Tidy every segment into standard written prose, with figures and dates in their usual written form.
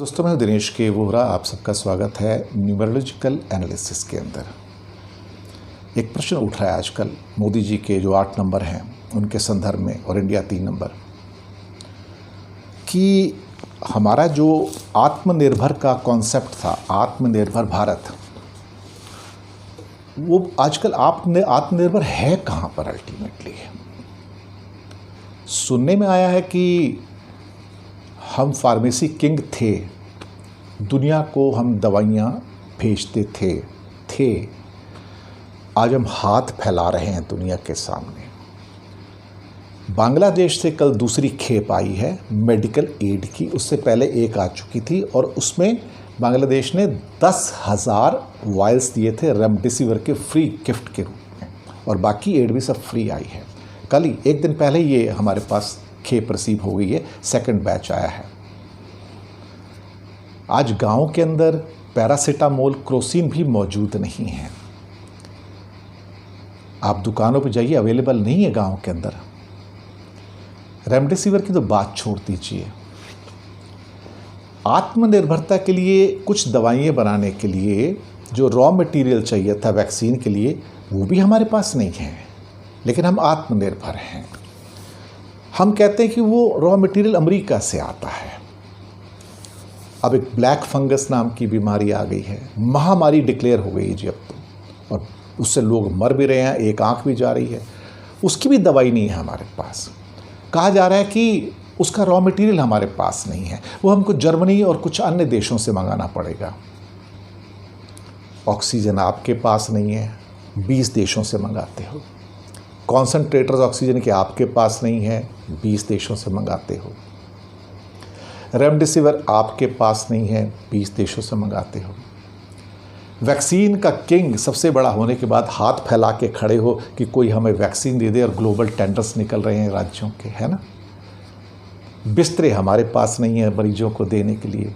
दोस्तों, मैं दिनेश के वोहरा, आप सबका स्वागत है न्यूमरोलॉजिकल एनालिसिस के अंदर। एक प्रश्न उठ रहा है आजकल मोदी जी के जो 8 नंबर हैं उनके संदर्भ में और इंडिया 3 नंबर, कि हमारा जो आत्मनिर्भर का कॉन्सेप्ट था, आत्मनिर्भर भारत, वो आजकल आत्मनिर्भर है कहाँ पर अल्टीमेटली। सुनने में आया है कि हम फार्मेसी किंग थे, दुनिया को हम दवाइयाँ भेजते थे। आज हम हाथ फैला रहे हैं दुनिया के सामने। बांग्लादेश से कल दूसरी खेप आई है मेडिकल एड की, उससे पहले एक आ चुकी थी और उसमें बांग्लादेश ने 10,000 वायल्स दिए थे रेमडेसिविर के फ्री गिफ्ट के रूप में, और बाकी एड भी सब फ्री आई है। कल ही एक दिन पहले ये हमारे पास खेप रिसीव हो गई है, सेकंड बैच आया है। आज गांव के अंदर पैरासीटामोल, क्रोसिन भी मौजूद नहीं है। आप दुकानों पर जाइए, अवेलेबल नहीं है गांव के अंदर। रेमडेसिविर की तो बात छोड़ दीजिए। आत्मनिर्भरता के लिए कुछ दवाइयाँ बनाने के लिए जो रॉ मटेरियल चाहिए था वैक्सीन के लिए, वो भी हमारे पास नहीं है, लेकिन हम आत्मनिर्भर हैं। हम कहते हैं कि वो रॉ मटेरियल अमेरिका से आता है। अब एक ब्लैक फंगस नाम की बीमारी आ गई है, महामारी डिक्लेयर हो गई जी अब तो, और उससे लोग मर भी रहे हैं, एक आंख भी जा रही है। उसकी भी दवाई नहीं है हमारे पास। कहा जा रहा है कि उसका रॉ मटेरियल हमारे पास नहीं है, वो हमको जर्मनी और कुछ अन्य देशों से मंगाना पड़ेगा। ऑक्सीजन आपके पास नहीं है, 20 देशों से मंगाते हो। कॉन्सनट्रेटर्स ऑक्सीजन के आपके पास नहीं है, 20 देशों से मंगाते हो। रेमडेसिविर आपके पास नहीं है, 20 देशों से मंगाते हो। वैक्सीन का किंग सबसे बड़ा होने के बाद हाथ फैला के खड़े हो कि कोई हमें वैक्सीन दे दे, और ग्लोबल टेंडर्स निकल रहे हैं राज्यों के, है ना। बिस्तरे हमारे पास नहीं है मरीजों को देने के लिए,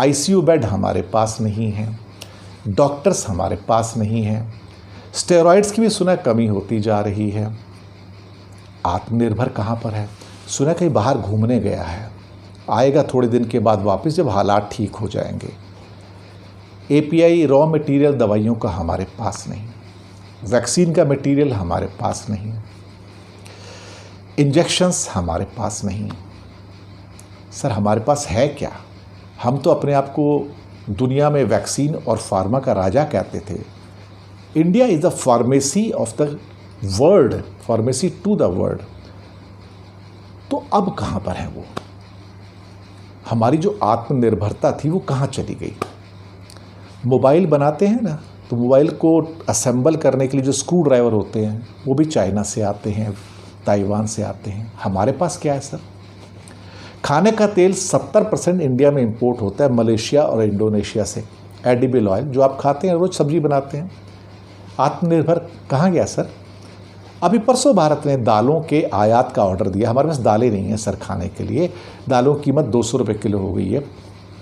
आईसीयू बेड हमारे पास नहीं है, डॉक्टर्स हमारे पास नहीं है, स्टेरॉइड्स की भी सुना कमी होती जा रही है। आत्मनिर्भर कहाँ पर है? सुना कहीं बाहर घूमने गया है, आएगा थोड़े दिन के बाद वापस, जब हालात ठीक हो जाएंगे। एपीआई रॉ मटेरियल दवाइयों का हमारे पास नहीं, वैक्सीन का मटेरियल हमारे पास नहीं, इंजेक्शंस हमारे पास नहीं। सर हमारे पास है क्या? हम तो अपने आप को दुनिया में वैक्सीन और फार्मा का राजा कहते थे। India is the pharmacy of the world, pharmacy to the world. तो अब कहाँ पर है वो? हमारी जो आत्मनिर्भरता थी वो कहाँ चली गई? मोबाइल बनाते हैं ना, तो मोबाइल को असेंबल करने के लिए जो स्क्रू ड्राइवर होते हैं वो भी चाइना से आते हैं, ताइवान से आते हैं। हमारे पास क्या है सर? खाने का तेल 70% इंडिया में इंपोर्ट होता है मलेशिया और इंडोनेशिया से। एडिबल ऑयल जो आप खाते हैं, रोज़ सब्जी बनाते हैं। आत्मनिर्भर कहाँ गया सर? अभी परसों भारत ने दालों के आयात का ऑर्डर दिया। हमारे पास दालें नहीं हैं सर खाने के लिए, दालों की कीमत 200 रुपये किलो हो गई है।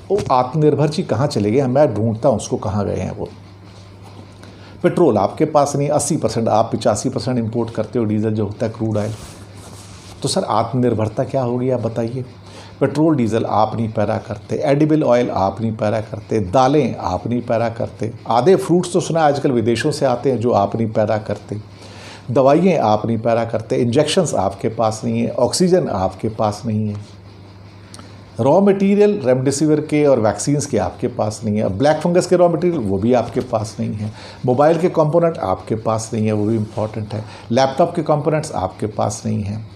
वो आत्मनिर्भर जी कहाँ चले गए? मैं ढूंढता हूँ उसको, कहाँ गए हैं वो। पेट्रोल आपके पास नहीं, 80%, आप 85% इंपोर्ट करते हो डीजल जो होता है, क्रूड ऑयल। तो सर आत्मनिर्भरता क्या होगी आप बताइए? पेट्रोल डीजल आप नहीं पैदा करते, एडिबल ऑयल आप नहीं पैदा करते, दालें आप नहीं पैदा करते, आधे फ्रूट्स तो सुना आजकल विदेशों से आते हैं जो आप नहीं पैदा करते, दवाइयाँ आप नहीं पैदा करते, इंजेक्शंस आपके पास नहीं है, ऑक्सीजन आपके पास नहीं है, रॉ मटेरियल रेमडेसिविर के और वैक्सीन्स के आपके पास नहीं है, ब्लैक फंगस के रॉ मटेरियल वो भी आपके पास नहीं है, मोबाइल के कंपोनेंट आपके पास नहीं है, वो भी इम्पॉर्टेंट है, लैपटॉप के कंपोनेंट्स आपके पास नहीं हैं।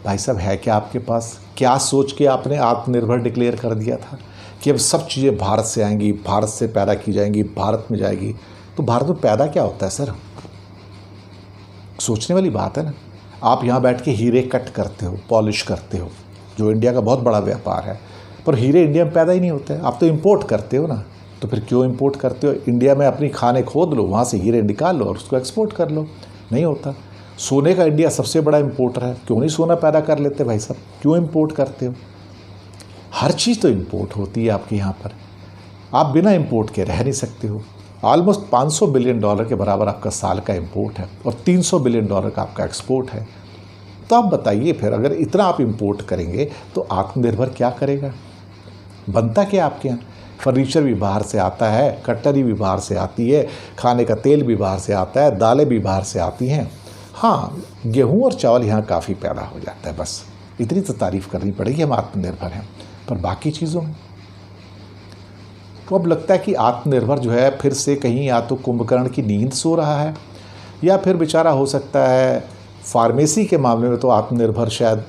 भाई साहब है क्या आपके पास? क्या सोच के आपने आत्मनिर्भर डिक्लेयर कर दिया था कि अब सब चीज़ें भारत से आएंगी, भारत से पैदा की जाएंगी, भारत में जाएगी? तो भारत में पैदा क्या होता है सर? सोचने वाली बात है ना। आप यहाँ बैठ के हीरे कट करते हो, पॉलिश करते हो, जो इंडिया का बहुत बड़ा व्यापार है, पर हीरे इंडिया में पैदा ही नहीं होते हैं। आप तो इंपोर्ट करते हो ना, तो फिर क्यों इंपोर्ट करते हो? इंडिया में अपनी खाने खोद लो, वहाँ से हीरे निकाल लो और उसको एक्सपोर्ट कर लो। नहीं होता। सोने का इंडिया सबसे बड़ा इंपोर्टर है, क्यों नहीं सोना पैदा कर लेते भाई साहब? क्यों इंपोर्ट करते हो? हर चीज़ तो इंपोर्ट होती है आपके यहाँ पर, आप बिना इंपोर्ट के रह नहीं सकते हो। ऑलमोस्ट $500 बिलियन के बराबर आपका साल का इंपोर्ट है और $300 बिलियन का आपका एक्सपोर्ट है। तो आप बताइए फिर, अगर इतना आप इंपोर्ट करेंगे तो आत्मनिर्भर क्या करेगा? बनता क्या आपके यहाँ? फर्नीचर भी बाहर से आता है, कटलरी भी बाहर से आती है, खाने का तेल भी बाहर से आता है, दालें भी बाहर से आती हैं। हाँ, गेहूँ और चावल यहाँ काफ़ी पैदा हो जाता है, बस इतनी तो तारीफ़ करनी पड़ेगी, हम आत्मनिर्भर हैं। पर बाकी चीज़ों में तो अब लगता है कि आत्मनिर्भर जो है फिर से कहीं या तो कुंभकर्ण की नींद सो रहा है, या फिर बेचारा हो सकता है फार्मेसी के मामले में तो आत्मनिर्भर शायद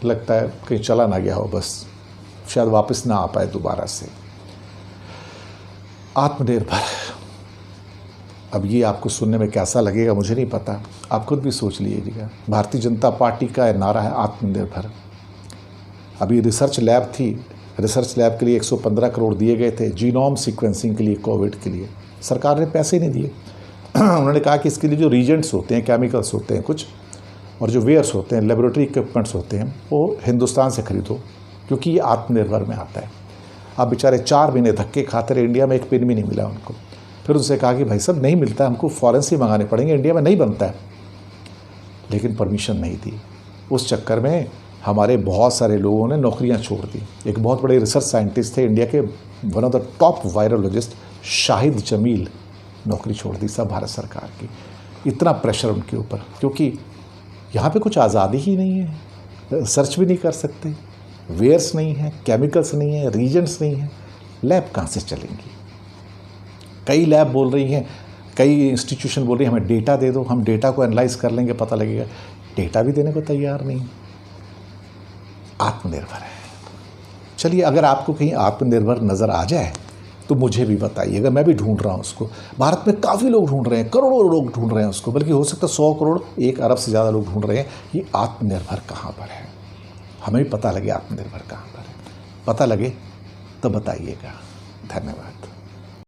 लगता है कहीं चला ना गया हो, बस शायद वापस ना आ पाए दोबारा से। आत्मनिर्भर, अब ये आपको सुनने में कैसा लगेगा मुझे नहीं पता, आप खुद भी सोच लीजिएगा। भारतीय जनता पार्टी का नारा है आत्मनिर्भर। अभी रिसर्च लैब थी, रिसर्च लैब के लिए 115 करोड़ दिए गए थे जीनोम सीक्वेंसिंग के लिए, कोविड के लिए। सरकार ने पैसे नहीं दिए। उन्होंने कहा कि इसके लिए जो रीजेंट्स होते हैं, केमिकल्स होते हैं कुछ, और जो वेयर्स होते हैं, लेबोरेटरी इक्विपमेंट्स होते हैं, वो हिंदुस्तान से खरीदो, क्योंकि ये आत्मनिर्भर में आता है। अब बेचारे 4 महीने धक्के खाते रहे, इंडिया में एक पेन भी नहीं मिला उनको। फिर उनसे कहा कि भाई साहब नहीं मिलता, हमको फॉरेन से मंगाने पड़ेंगे, इंडिया में नहीं बनता है। लेकिन परमिशन नहीं दी। उस चक्कर में हमारे बहुत सारे लोगों ने नौकरियां छोड़ दी। एक बहुत बड़े रिसर्च साइंटिस्ट थे इंडिया के, one of the top virologist Shahid Jameel, नौकरी छोड़ दी सब भारत सरकार की। इतना प्रेशर उनके ऊपर, क्योंकि यहाँ पे कुछ आज़ादी ही नहीं है, सर्च भी नहीं कर सकते, वेयर्स नहीं है, केमिकल्स नहीं है, रीजेंट्स नहीं है, लैब कहाँ से चलेंगी? कई लैब बोल रही हैं, कई इंस्टीट्यूशन बोल रही हैं हमें डेटा दे दो, हम डेटा को एनालाइज कर लेंगे, पता लगेगा। डेटा भी देने को तैयार नहीं। आत्मनिर्भर है। चलिए, अगर आपको कहीं आत्मनिर्भर नज़र आ जाए तो मुझे भी बताइएगा, मैं भी ढूंढ रहा हूँ उसको। भारत में काफ़ी लोग ढूंढ रहे हैं, करोड़ों लोग ढूंढ रहे हैं उसको, बल्कि हो सकता है 100 करोड़, 1 अरब से ज़्यादा लोग ढूंढ रहे हैं। ये आत्मनिर्भर कहाँ पर है? हमें भी पता लगे आत्मनिर्भर कहाँ पर है। पता लगे तो बताइएगा। धन्यवाद।